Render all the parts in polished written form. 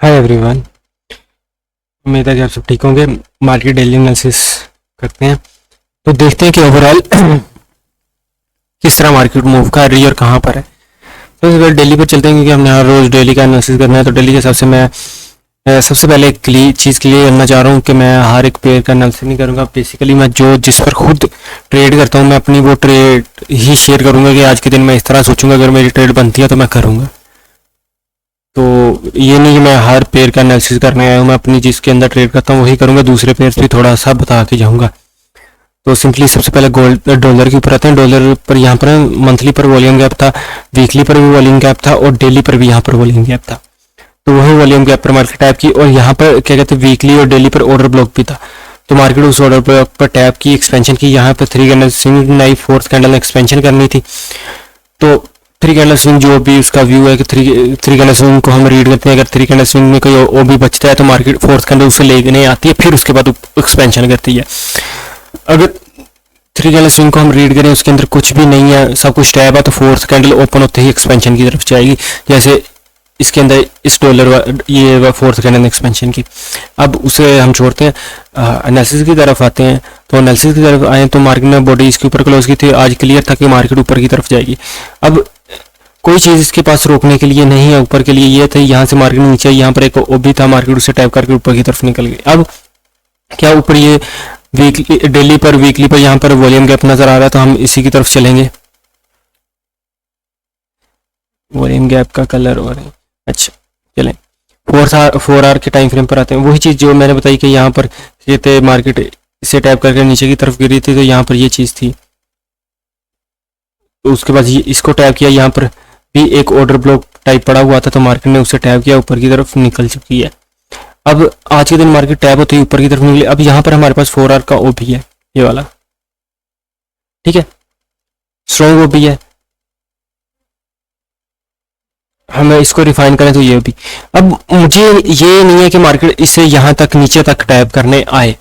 Hi everyone. उम्मीद है कि आप सब ठीक होंगे। मार्केट डेली एनालिसिस करते हैं तो देखते हैं कि ओवरऑल किस तरह मार्केट मूव कर रही है और कहाँ पर है। तो इस बार डेली पर चलते हैं क्योंकि हमने हर रोज़ डेली का एनालिसिस करना है। तो डेली के हिसाब से मैं सबसे पहले एक चीज़ क्लियर करना चाह रहा हूँ कि मैं हर एक पेयर का एनालिसिस नहीं करूँगा। बेसिकली मैं जिस पर खुद ट्रेड करता हूँ मैं अपनी वो ट्रेड ही शेयर करूँगा कि आज के दिन मैं इस तरह सोचूंगा, अगर मेरी ट्रेड बनती है तो मैं करूँगा। तो ये नहीं कि मैं हर पेयर का एनालिसिस करने आया हूँ, मैं अपनी जिसके अंदर ट्रेड करता हूँ वही करूँगा, दूसरे पेयर भी थोड़ा सा बता के जाऊँगा। तो सिंपली सबसे पहले गोल्ड डॉलर के ऊपर आते हैं। डॉलर पर यहाँ पर मंथली पर वॉल्यूम गैप था, वीकली पर भी वॉल्यूम गैप था और डेली पर भी यहाँ पर वॉल्यूम गैप था। तो वही वॉल्यूम गैप पर मार्केट टैप की और यहाँ पर क्या कहते हैं वीकली और डेली पर ऑर्डर ब्लॉक भी था। तो मार्केट उस ऑर्डर ब्लॉक पर टैप की, एक्सपेंशन की। यहाँ पर 3 कैंडल स्विंग नई, 4th कैंडल में एक्सपेंशन करनी थी। तो 3 कैंडल स्विंग जो भी उसका व्यू है कि 3 कैंडल स्विंग को हम रीड करते हैं। अगर 3 कैंडल स्विंग में कोई ओ भी बचता है तो मार्केट 4th कैंडल उसे लेने आती है, फिर उसके बाद एक्सपेंशन करती है। अगर 3 कैंडल स्विंग को हम रीड करें उसके अंदर कुछ भी नहीं है, सब कुछ टैब है, तो 4th कैंडल ओपन होते ही एक्सपेंशन की तरफ जाएगी। जैसे इसके अंदर इस डॉलर ये 4th कैंडल एक्सपेंशन की। अब उसे हम छोड़ते हैं, एनालिसिस की तरफ आते हैं। तो एनालिसिस की तरफ आए तो मार्केट ने बॉडी इसके ऊपर क्लोज की थी। आज क्लियर था कि मार्केट ऊपर की तरफ जाएगी। अब कोई चीज़ इसके पास रोकने के लिए नहीं है, ऊपर के लिए ये था। यहाँ से मार्केट नीचे, यहाँ पर एक ओबी था, मार्केट उसे टैप करके ऊपर की तरफ निकल गई। अब क्या ऊपर ये वीकली डेली पर वीकली पर यहाँ पर वॉल्यूम गैप नजर आ रहा है, तो हम इसी की तरफ चलेंगे। वॉल्यूम गैप का कलर और अच्छा चलें 4 आवर के टाइम फ्रेम पर आते हैं। वही चीज़ जो मैंने बताई कि यहाँ पर ये थे, मार्केट इसे टैप करके नीचे की तरफ गिरी थी, तो यहाँ पर ये चीज़ थी। तो उसके बाद ये इसको टैप किया, यहाँ पर भी एक ऑर्डर ब्लॉक टाइप पड़ा हुआ था, तो मार्केट ने उसे टैप किया, ऊपर की तरफ निकल चुकी है। अब आज के दिन मार्केट टैप होती है ऊपर की तरफ निकली। अब यहाँ पर हमारे पास 4 आवर का ओ भी है, ये वाला, ठीक है, स्ट्रॉन्ग ओ भी है। हमें इसको रिफाइन करें तो ये भी। अब मुझे ये नहीं है कि मार्केट इसे यहाँ तक नीचे तक टैप करने आए।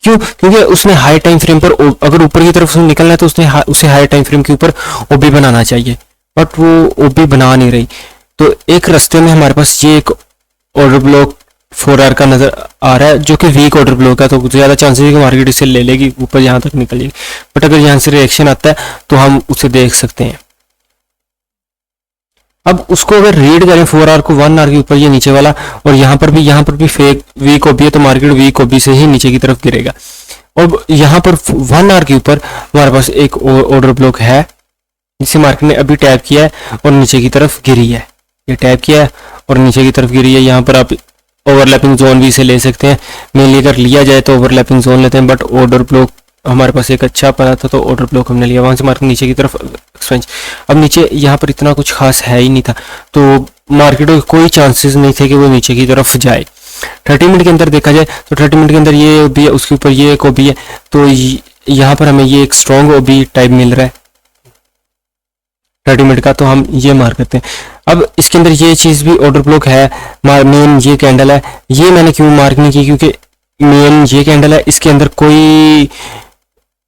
क्यों? क्योंकि उसने हाई टाइम फ्रेम पर अगर ऊपर की तरफ से निकलना है तो उसे हाई टाइम फ्रेम के ऊपर ओबी बनाना चाहिए, बट वो ओबी बना नहीं रही। तो एक रास्ते में हमारे पास ये एक ऑर्डर ब्लॉक 4 आवर का नजर आ रहा है जो कि वीक ऑर्डर ब्लॉक है, तो ज़्यादा चांसेस है कि मार्केट इसे ले लेगी, ऊपर यहाँ तक निकल जाएगी। बट अगर यहाँ से रिएक्शन आता है तो हम उसे देख सकते हैं। अब उसको अगर रीड करें 4 आवर को 1 आवर के ऊपर, ये नीचे वाला, और यहाँ पर भी फेक वीक ओबी है, तो मार्केट वीक ओबी से ही नीचे की तरफ गिरेगा। और यहाँ पर 1 आवर के ऊपर हमारे पास एक ऑर्डर ब्लॉक है जिसे मार्केट ने अभी टैप किया है और नीचे की तरफ गिरी है। ये टैप किया है और नीचे की तरफ गिरी है। यहाँ पर आप ओवरलैपिंग जोन भी इसे ले सकते हैं। मेनली अगर लिया जाए तो ओवरलैपिंग जोन लेते हैं, बट ऑर्डर ब्लॉक हमारे पास एक अच्छा पड़ा था तो ऑर्डर ब्लॉक हमने लिया, वहां से मार्केट नीचे की तरफ एक्सपेंशन। अब नीचे यहाँ पर इतना कुछ खास है ही नहीं था, तो मार्केट को कोई चांसेस नहीं थे कि वो नीचे की तरफ जाए। 30 मिनट के अंदर देखा जाए तो 30 मिनट के अंदर ये ओबी है, उसके ऊपर ये एक ओबी है, तो यहाँ पर हमें ये एक स्ट्रॉन्ग ओबी टाइप मिल रहा है 30 मिनट का, तो हम ये मार्क करते हैं। अब इसके अंदर ये चीज़ भी ऑर्डर ब्लॉक है, मेन ये कैंडल है। ये मैंने क्यों मार्क नहीं की, क्योंकि मेन ये कैंडल है, इसके अंदर कोई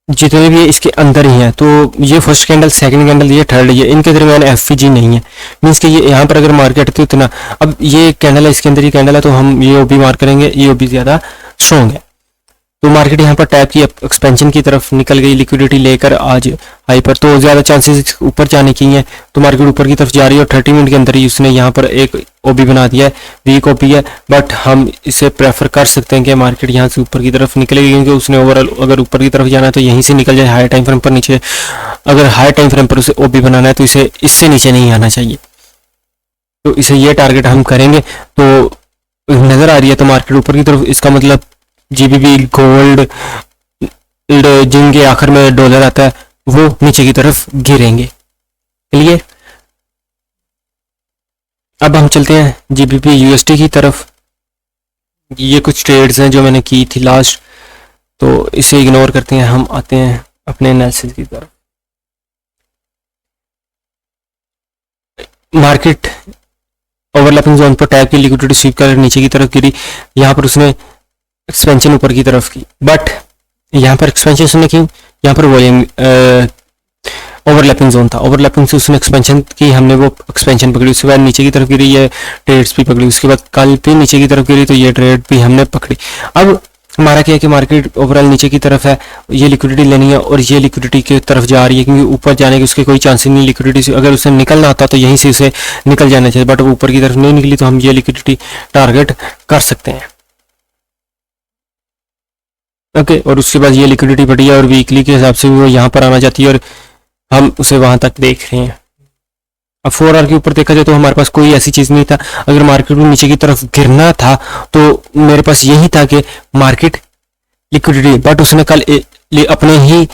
जितने भी है इसके अंदर ही है। तो ये फर्स्ट कैंडल, सेकंड कैंडल, ये थर्ड, ये इनके दरमियान एफजी नहीं है, मीन्स कि ये यहाँ पर अगर मार्केट तो इतना। अब ये कैंडल है, इसके अंदर ये कैंडल है, तो हम ये ओबी मार्क करेंगे, ये ओबी ज़्यादा स्ट्रॉन्ग है। तो मार्केट यहाँ पर टैप की एक्सपेंशन की तरफ निकल गई, लिक्विडिटी लेकर आज हाई पर, तो ज़्यादा चांसेस ऊपर जाने की है, तो मार्केट ऊपर की तरफ जा रही है। और 30 मिनट के अंदर ही उसने यहाँ पर एक ओबी बना दिया है, वीक ओबी है, बट हम इसे प्रेफर कर सकते हैं कि मार्केट यहाँ से ऊपर की तरफ निकलेगी, क्योंकि उसने ओवरऑल अगर ऊपर की तरफ जाना है तो यहीं से निकल जाए हाई टाइम फ्रेम पर नीचे। अगर हाई टाइम फ्रेम पर उसे ओबी बनाना है तो इसे इससे नीचे नहीं आना चाहिए, तो इसे ये टारगेट हम करेंगे। तो नज़र आ रही है तो मार्केट ऊपर की तरफ, इसका मतलब जीबीबी, गोल्ड, जिनके आखिर में डॉलर आता है, वो नीचे की तरफ गिरेंगे। क्लियर? अब हम चलते हैं जीबीपी यूएसडी की तरफ। ये कुछ ट्रेड्स हैं जो मैंने की थी लास्ट, तो इसे इग्नोर करते हैं, हम आते हैं अपने एनालिसिस की तरफ। मार्केट ओवरलैपिंग जोन पर टैप की, लिक्विडिटी स्वीप कर नीचे की तरफ गिरी। यहाँ पर उसने एक्सपेंशन ऊपर की तरफ की, बट यहाँ पर एक्सपेंशन उसने की, यहाँ पर वॉल्यूम ओवरलैपिंग जोन था, ओवरलैपिंग से उसने एक्सपेंशन की, हमने वो एक्सपेंशन पकड़ी, उसके बाद नीचे की तरफ गिरी, ये ट्रेड्स भी पकड़ी, उसके बाद कल भी नीचे की तरफ गिरी तो ये ट्रेड भी हमने पकड़ी। अब हमारा क्या है कि मार्केट ओवरऑल नीचे की तरफ है, ये लिक्विडिटी लेनी है और ये लिक्विडिटी की तरफ जा रही है, क्योंकि ऊपर जाने के उसके कोई चांस नहीं लिक्विडिटी से। अगर उसे निकलना आता तो यहीं से उसे निकल जाना चाहिए, बट वो ऊपर की तरफ नहीं निकली तो हम ये लिक्विडिटी टारगेट कर सकते हैं। ओके, और उसके बाद ये लिक्विडिटी बढ़ी है और वीकली के हिसाब से भी वो यहाँ पर आना चाहती है और हम उसे वहां तक देख रहे हैं। अब 4 आवर के ऊपर देखा जाए तो हमारे पास कोई ऐसी चीज नहीं था। अगर मार्केट में नीचे की तरफ गिरना था तो मेरे पास यही था कि मार्केट लिक्विडिटी, बट उसने कल अपने ही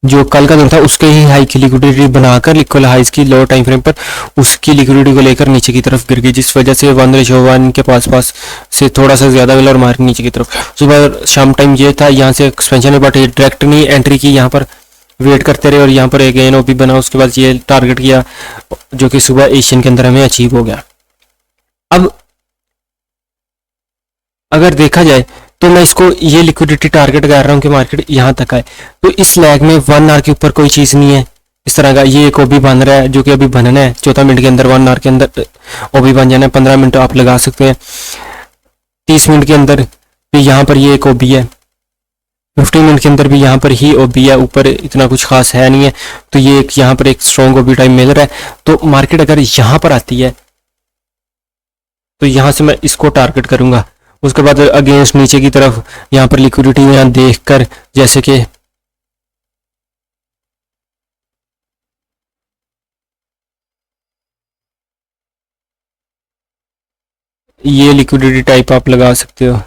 जो कल का दिन था उसके ही हाई की लिक्विडिटी बनाकर इक्वल हाइज की लोअर टाइम फ्रेम पर उसकी लिक्विडिटी को लेकर नीचे की तरफ गिर गई, जिस वजह से 1:1 के पास से थोड़ा सा ज्यादा मिला और मार्केट नीचे की तरफ। सुबह शाम टाइम ये था, यहाँ से एक्सपेंशन है बट डायरेक्ट नहीं एंट्री की, यहाँ पर वेट करते रहे और यहाँ पर एक एन ओपी बना, उसके बाद ये टारगेट किया जो कि सुबह एशियन के अंदर हमें अचीव हो गया। अब अगर देखा जाए तो मैं इसको ये लिक्विडिटी टारगेट कर रहा हूँ कि मार्केट यहाँ तक आए, तो इस लैग में 1 आवर के ऊपर कोई चीज नहीं है इस तरह का। ये एक ओबी बन रहा है जो कि अभी बनना है 14 मिनट के अंदर, 1 आवर के अंदर ओबी बन जाना है। 15 मिनट आप लगा सकते हैं, 30 मिनट के अंदर भी यहाँ पर ये एक ओबी है, 15 मिनट के अंदर भी यहाँ पर ही ओबी है, ऊपर इतना कुछ खास है नहीं है। तो ये एक यहाँ पर एक स्ट्रॉन्ग ओबी टाइम मिल रहा है। तो मार्केट अगर यहाँ पर आती है तो यहाँ से मैं इसको टारगेट करूंगा। उसके बाद अगेंस्ट नीचे की तरफ यहाँ पर लिक्विडिटी यहाँ देखकर, जैसे कि ये लिक्विडिटी टाइप आप लगा सकते हो,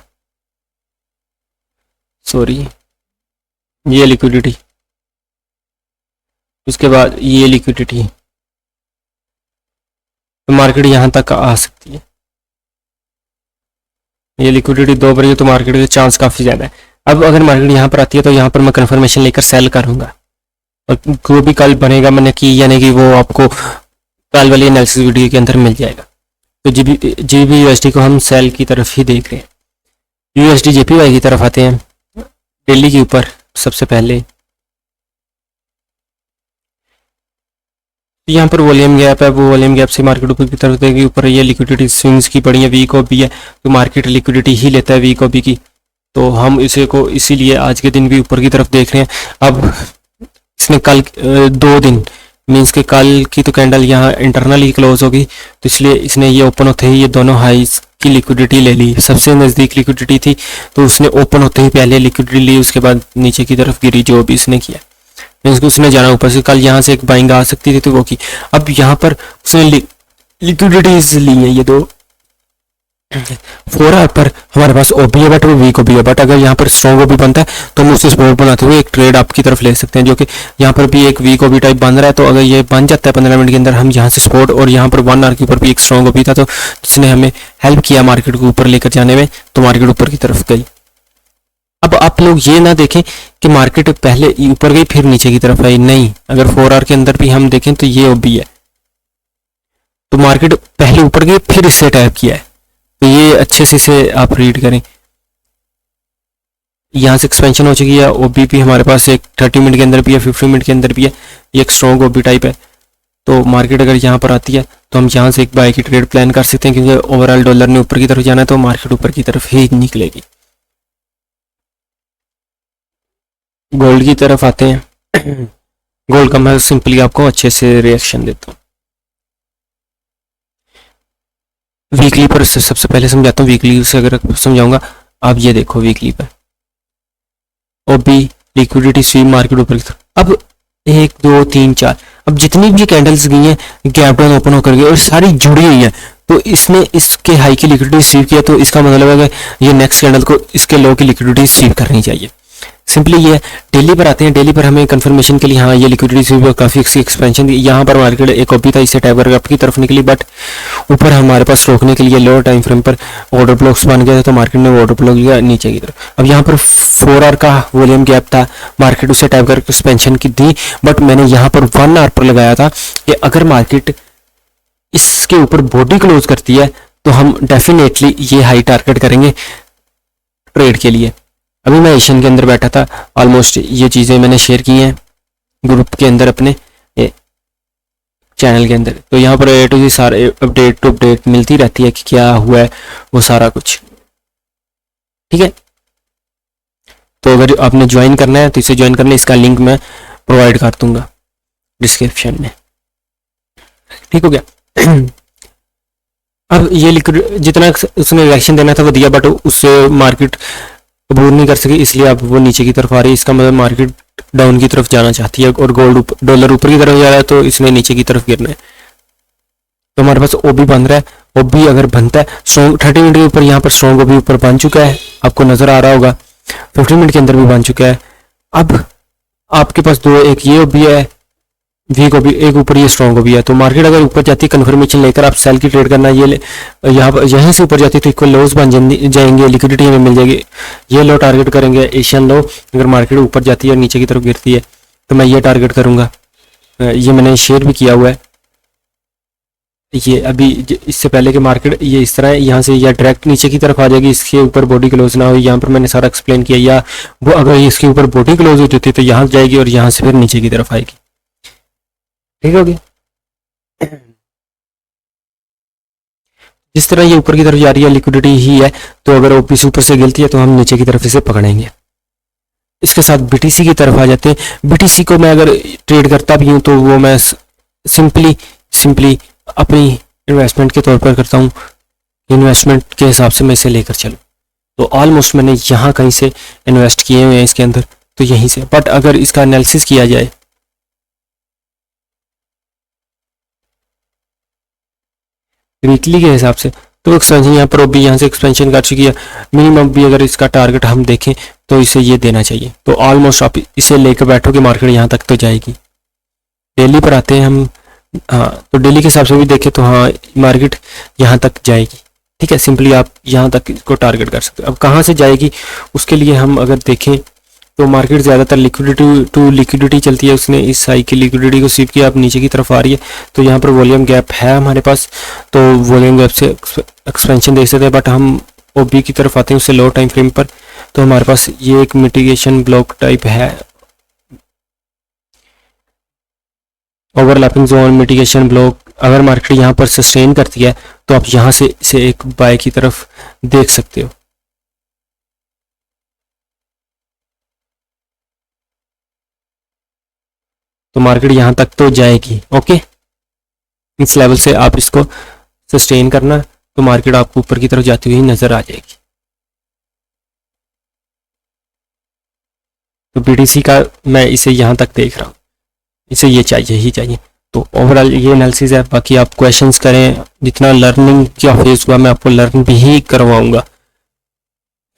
सॉरी ये लिक्विडिटी, उसके बाद ये लिक्विडिटी, तो मार्केट यहाँ तक आ सकती है। ये लिक्विडिटी 2 बड़ी है तो मार्केट के चांस काफी ज्यादा है। अब अगर मार्केट यहाँ पर आती है तो यहाँ पर मैं कंफर्मेशन लेकर सेल करूंगा और जो भी कल बनेगा मैंने की या नहीं की वो आपको कल वाली एनालिसिस वीडियो के अंदर मिल जाएगा। तो जीबी यूएसडी को हम सेल की तरफ ही देख रहे हैं। यूएसडी जेपीवाई की तरफ आते हैं, डेली के ऊपर सबसे पहले यहाँ पर वॉल्यूम गैप है, वो वॉल्यूम गैप से मार्केट ऊपर की तरफ देगी। ऊपर ये लिक्विडिटी स्विंग्स की पड़ी है, वीक ओबी है तो मार्केट लिक्विडिटी ही लेता है वीक ओबी की, तो हम इसे को इसीलिए आज के दिन भी ऊपर की तरफ देख रहे हैं। अब इसने कल 2 दिन मीन्स के कल की तो कैंडल यहाँ इंटरनली क्लोज होगी, तो इसलिए इसने ये ओपन होते ही ये दोनों हाईज की लिक्विडिटी ले ली। सबसे नज़दीक लिक्विडिटी थी तो उसने ओपन होते ही पहले लिक्विडिटी ली, उसके बाद नीचे की तरफ गिरी जो भी इसने किया। मीन्स कि उसने जाना ऊपर से, कल यहाँ से एक बाइंग आ सकती थी तो वो की। अब यहाँ पर उसने लिक्विडिटीज ली है ये 2। 4 आवर पर हमारे पास ओबी है बट वो वीक ओबी है, बट अगर यहाँ पर स्ट्रॉन्ग ओबी बनता है तो हम उससे सपोर्ट बनाते हुए एक ट्रेड आपकी तरफ ले सकते हैं, जो कि यहाँ पर भी एक वीक ओबी टाइप बन रहा है। तो अगर ये बन जाता है 15 मिनट के अंदर, हम यहाँ से सपोर्ट, और यहाँ पर 1 आवर के ऊपर भी एक स्ट्रॉन्ग ओबी था तो जिसने हमें हेल्प किया मार्केट को ऊपर लेकर जाने में, तो मार्केट ऊपर की तरफ गई। अब आप लोग ये ना देखें कि मार्केट पहले ऊपर गई फिर नीचे की तरफ आई, नहीं। अगर 4 आवर के अंदर भी हम देखें तो ये ओबी है, तो मार्केट पहले ऊपर गई फिर इससे टैप किया है, तो ये अच्छे से इसे आप रीड करें। यहाँ से एक्सपेंशन हो चुकी है, ओबी भी हमारे पास एक 30 मिनट के अंदर भी है, 50 मिनट के अंदर भी है, ये एक स्ट्रॉन्ग ओबी टाइप है। तो मार्केट अगर यहाँ पर आती है तो हम यहाँ से एक बाय की ट्रेड प्लान कर सकते हैं, क्योंकि ओवरऑल डॉलर ने ऊपर की तरफ जाना है तो मार्केट ऊपर की तरफ ही निकलेगी। गोल्ड की तरफ आते हैं। गोल्ड का मैं सिंपली आपको अच्छे से रिएक्शन देता हूँ। वीकली पर सबसे पहले समझाता हूँ, वीकली से अगर समझाऊंगा, आप ये देखो वीकली पर ओबी लिक्विडिटी स्वीप मार्केट ऊपर की तरफ। अब 1 2 3 4, अब जितनी भी कैंडल्स गई हैं गैप डाउन ओपन होकर गई और सारी जुड़ी हुई है, तो इसने इसके हाई की लिक्विडिटी स्वीप किया, तो इसका मतलब है कि ये नेक्स्ट कैंडल को इसके लो की लिक्विडिटी स्वीप करनी चाहिए। सिंपली ये डेली पर आते हैं। डेली पर हमें कंफर्मेशन के लिए, हाँ ये लिक्विडिटी स्वीप काफी अच्छी एक्सपेंशन थी। यहाँ पर मार्केट एक ओबी था, इसे टैप करके अपनी तरफ निकली, बट ऊपर हमारे पास रोकने के लिए लोअर टाइम फ्रेम पर ऑर्डर ब्लॉक्स बन गए थे, तो मार्केट ने ऑर्डर ब्लॉक लिया नीचे की तरफ। अब यहाँ पर 4 आवर का वॉल्यूम गैप था, मार्केट उसे टैप करके एक्सपेंशन की दी, बट मैंने यहाँ पर 1 आवर पर लगाया था कि अगर मार्केट इसके ऊपर बॉडी क्लोज करती है तो हम डेफिनेटली ये हाई टारगेट करेंगे ट्रेड के लिए। अभी मैं एशियन के अंदर बैठा था, ऑलमोस्ट ये चीज़ें मैंने शेयर की हैं ग्रुप के अंदर अपने, चैनल के अंदर। तो यहाँ पर ए टू जी सारे अपडेट टू अपडेट मिलती रहती है कि क्या हुआ है वो सारा कुछ, ठीक है। तो अगर आपने ज्वाइन करना है तो इसे ज्वाइन करना है, इसका लिंक मैं प्रोवाइड कर दूंगा डिस्क्रिप्शन में, ठीक हो गया। अब ये लिक्विड जितना उसने रिएक्शन देना था वो दिया, बट उससे मार्केट अबूर नहीं कर सकी, इसलिए अब वो नीचे की तरफ आ रही है। इसका मतलब मार्केट डाउन की तरफ जाना चाहती है और गोल्ड डॉलर ऊपर की तरफ जा रहा है, तो इसने नीचे की तरफ गिरना है। तो हमारे पास ओबी बन रहा है, ओबी अगर बनता है स्ट्रॉन्ग 30 मिनट के ऊपर, यहाँ पर स्ट्रॉन्ग ओबी ऊपर बन चुका है, आपको नजर आ रहा होगा। 15 मिनट के अंदर भी बन चुका है। अब आपके पास दो, एक ये ओबी है वीक ओबी, एक ऊपर ये स्ट्रॉन्ग ओबी है। तो मार्केट अगर ऊपर जाती है कंफर्मेशन लेकर आप सेल की ट्रेड करना, ये यहाँ पर यहीं से ऊपर जाती है तो इक्वल लोस बन जाएंगे, लिक्विडिटी हमें मिल जाएगी। ये लो टारगेट करेंगे एशियन लो, अगर मार्केट ऊपर जाती है और नीचे की तरफ गिरती है तो मैं ये टारगेट करूंगा। ये मैंने शेयर भी किया हुआ है। ये अभी इससे पहले कि मार्केट ये इस तरह है, यहाँ से या डायरेक्ट नीचे की तरफ आ जाएगी, इसके ऊपर बॉडी क्लोज ना हो, यहाँ पर मैंने सारा एक्सप्लेन किया। या वो अगर इसके ऊपर बॉडी क्लोज हो जाती है तो यहाँ जाएगी और यहाँ से फिर नीचे की तरफ आएगी, ठीक हो गया। जिस तरह ये ऊपर की तरफ जा रही है लिक्विडिटी ही है, तो अगर ओपीसी ऊपर से गिरती है तो हम नीचे की तरफ इसे पकड़ेंगे। इसके साथ बीटीसी की तरफ आ जाते हैं। बीटीसी को मैं अगर ट्रेड करता भी हूँ तो वो मैं सिंपली अपनी इन्वेस्टमेंट के तौर पर करता हूँ, इन्वेस्टमेंट के हिसाब से मैं इसे लेकर चलूँ। तो ऑलमोस्ट मैंने यहाँ कहीं से इन्वेस्ट किए हुए हैं इसके अंदर, तो यहीं से। बट अगर इसका एनालिसिस किया जाए वीकली के हिसाब से तो एक्सपेंशन यहाँ पर भी यहाँ से एक्सपेंशन कर चुकी है। मिनिमम भी अगर इसका टारगेट हम देखें तो इसे ये देना चाहिए। तो ऑलमोस्ट आप इसे लेकर बैठोगे मार्केट यहाँ तक तो जाएगी। डेली पर आते हैं हम, हाँ, तो डेली के हिसाब से भी देखें तो हाँ मार्केट यहाँ तक जाएगी, ठीक है। सिंपली आप यहाँ तक इसको टारगेट कर सकते हो। अब कहाँ से जाएगी उसके लिए हम अगर देखें तो मार्केट ज़्यादातर लिक्विडिटी टू लिक्विडिटी चलती है। उसने इस हाई की लिक्विडिटी को स्वीप किया, अब नीचे की तरफ आ रही है। तो यहाँ पर वॉल्यूम गैप है हमारे पास, तो वॉल्यूम गैप से एक्सपेंशन देख सकते हैं। बट हम ओबी की तरफ आते हैं उससे लो टाइम फ्रेम पर, तो हमारे पास ये एक मिटिगेशन ब्लॉक टाइप है, ओवरलैपिंग जोन मिटिगेशन ब्लॉक। अगर मार्केट यहाँ पर सस्टेन करती है तो आप यहाँ से इसे एक बाय की तरफ देख सकते हो। तो मार्केट यहाँ तक तो जाएगी, ओके। इस लेवल से आप इसको सस्टेन करना, तो मार्केट आपको ऊपर की तरफ जाती हुई नजर आ जाएगी। तो बीटीसी का मैं इसे यहाँ तक देख रहा हूँ, इसे ये चाहिए ही चाहिए। तो ओवरऑल ये एनालिसिस है। बाकी आप क्वेश्चंस करें, जितना लर्निंग का फेज हुआ मैं आपको लर्न भी ही करवाऊंगा।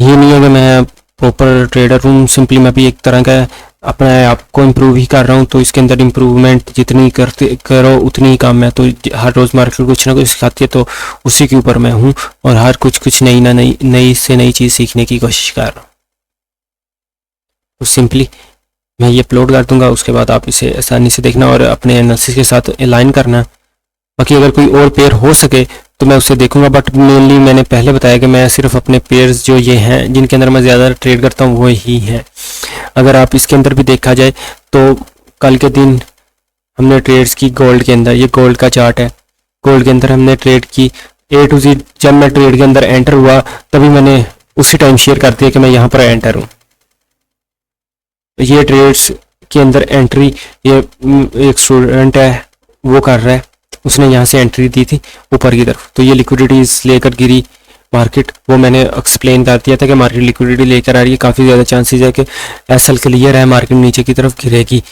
ये नहीं है कि मैं प्रॉपर ट्रेडर हूँ, सिंपली मैं भी एक तरह का अपने आप को इम्प्रूव ही कर रहा हूँ। तो इसके अंदर इम्प्रूवमेंट जितनी करो उतनी ही काम है। तो हर रोज़ मार्केट कुछ ना कुछ सिखाती है, तो उसी के ऊपर मैं हूँ और हर कुछ नई से नई चीज़ सीखने की कोशिश कर रहा हूँ। तो सिंपली मैं ये अपलोड कर दूंगा, उसके बाद आप इसे आसानी से देखना और अपने एनालिसिस के साथ अलाइन करना। बाकी अगर कोई और पेयर हो सके तो मैं उसे देखूंगा, बट मेनली मैंने पहले बताया कि मैं सिर्फ अपने पेयर्स जो ये हैं जिनके अंदर मैं ज़्यादा ट्रेड करता हूँ वो ही हैं। अगर आप इसके अंदर भी देखा जाए तो कल के दिन हमने ट्रेड्स की गोल्ड के अंदर, ये गोल्ड का चार्ट है, गोल्ड के अंदर हमने ट्रेड की A to Z। जब मैं ट्रेड के अंदर एंटर हुआ तभी मैंने उसी टाइम शेयर कर दिया कि मैं यहाँ पर एंटर हूँ। ये ट्रेड्स के अंदर एंट्री ये एक स्टूडेंट है वो कर रहा है, उसने यहाँ से एंट्री दी थी ऊपर की तरफ। तो ये लिक्विडिटीज लेकर गिरी मार्केट, वो मैंने एक्सप्लेन कर दिया था कि मार्केट लिक्विडिटी लेकर आ रही है, काफ़ी ज़्यादा चांसेस है कि एसएल क्लियर है, मार्केट नीचे की तरफ गिरेगी,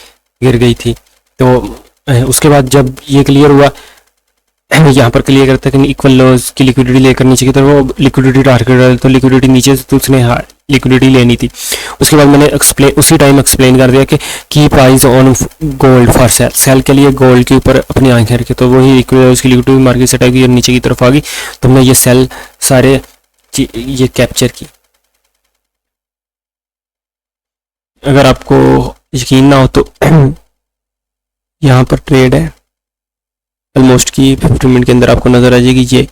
गिर गई थी। तो उसके बाद जब ये क्लियर हुआ, यहाँ पर क्लियर करता है कि इक्वल लॉस की लिक्विडिटी लेकर नीचे की तरफ वो लिक्विडिटी टारगेट, तो लिक्विडिटी नीचे से तो उसने लिक्विडिटी लेनी थी। उसके बाद मैंने उसी टाइम एक्सप्लेन कर दिया कि keep eyes on gold for sale, sale के लिए गोल्ड के ऊपर अपनी आंखें रखे। तो वही उसकी लिक्विडिटी मार्केट से आएगी और नीचे की तरफ आ गई, तो हमने ये सेल सारे ये कैप्चर की। अगर आपको यकीन ना हो तो यहाँ पर ट्रेड है ऑलमोस्ट की 15 मिनट के अंदर आपको नजर आ जाएगी।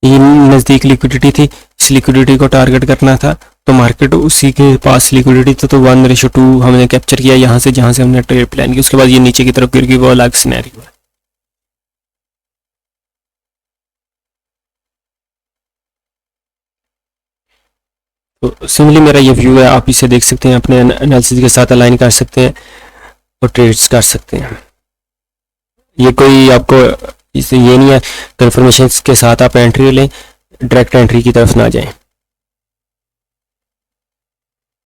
ये नज़दीक लिक्विडिटी थी, इस लिक्विडिटी को टारगेट करना था, तो मार्केट उसी के पास लिक्विडिटी था, तो 1:2 हमने कैप्चर किया यहाँ से, जहाँ से हमने ट्रेड प्लान की। उसके बाद ये नीचे की तरफ गिर गई, वो अलग सिनेरियो है। तो सिमिलरली मेरा ये व्यू है, आप इसे देख सकते हैं, अपने एनालिसिस के साथ अलाइन कर सकते हैं और ट्रेड्स कर सकते हैं। ये कोई आपको इसे ये नहीं है कंफर्मेशन के साथ आप एंट्री लें, डायरेक्ट एंट्री की तरफ ना जाएं।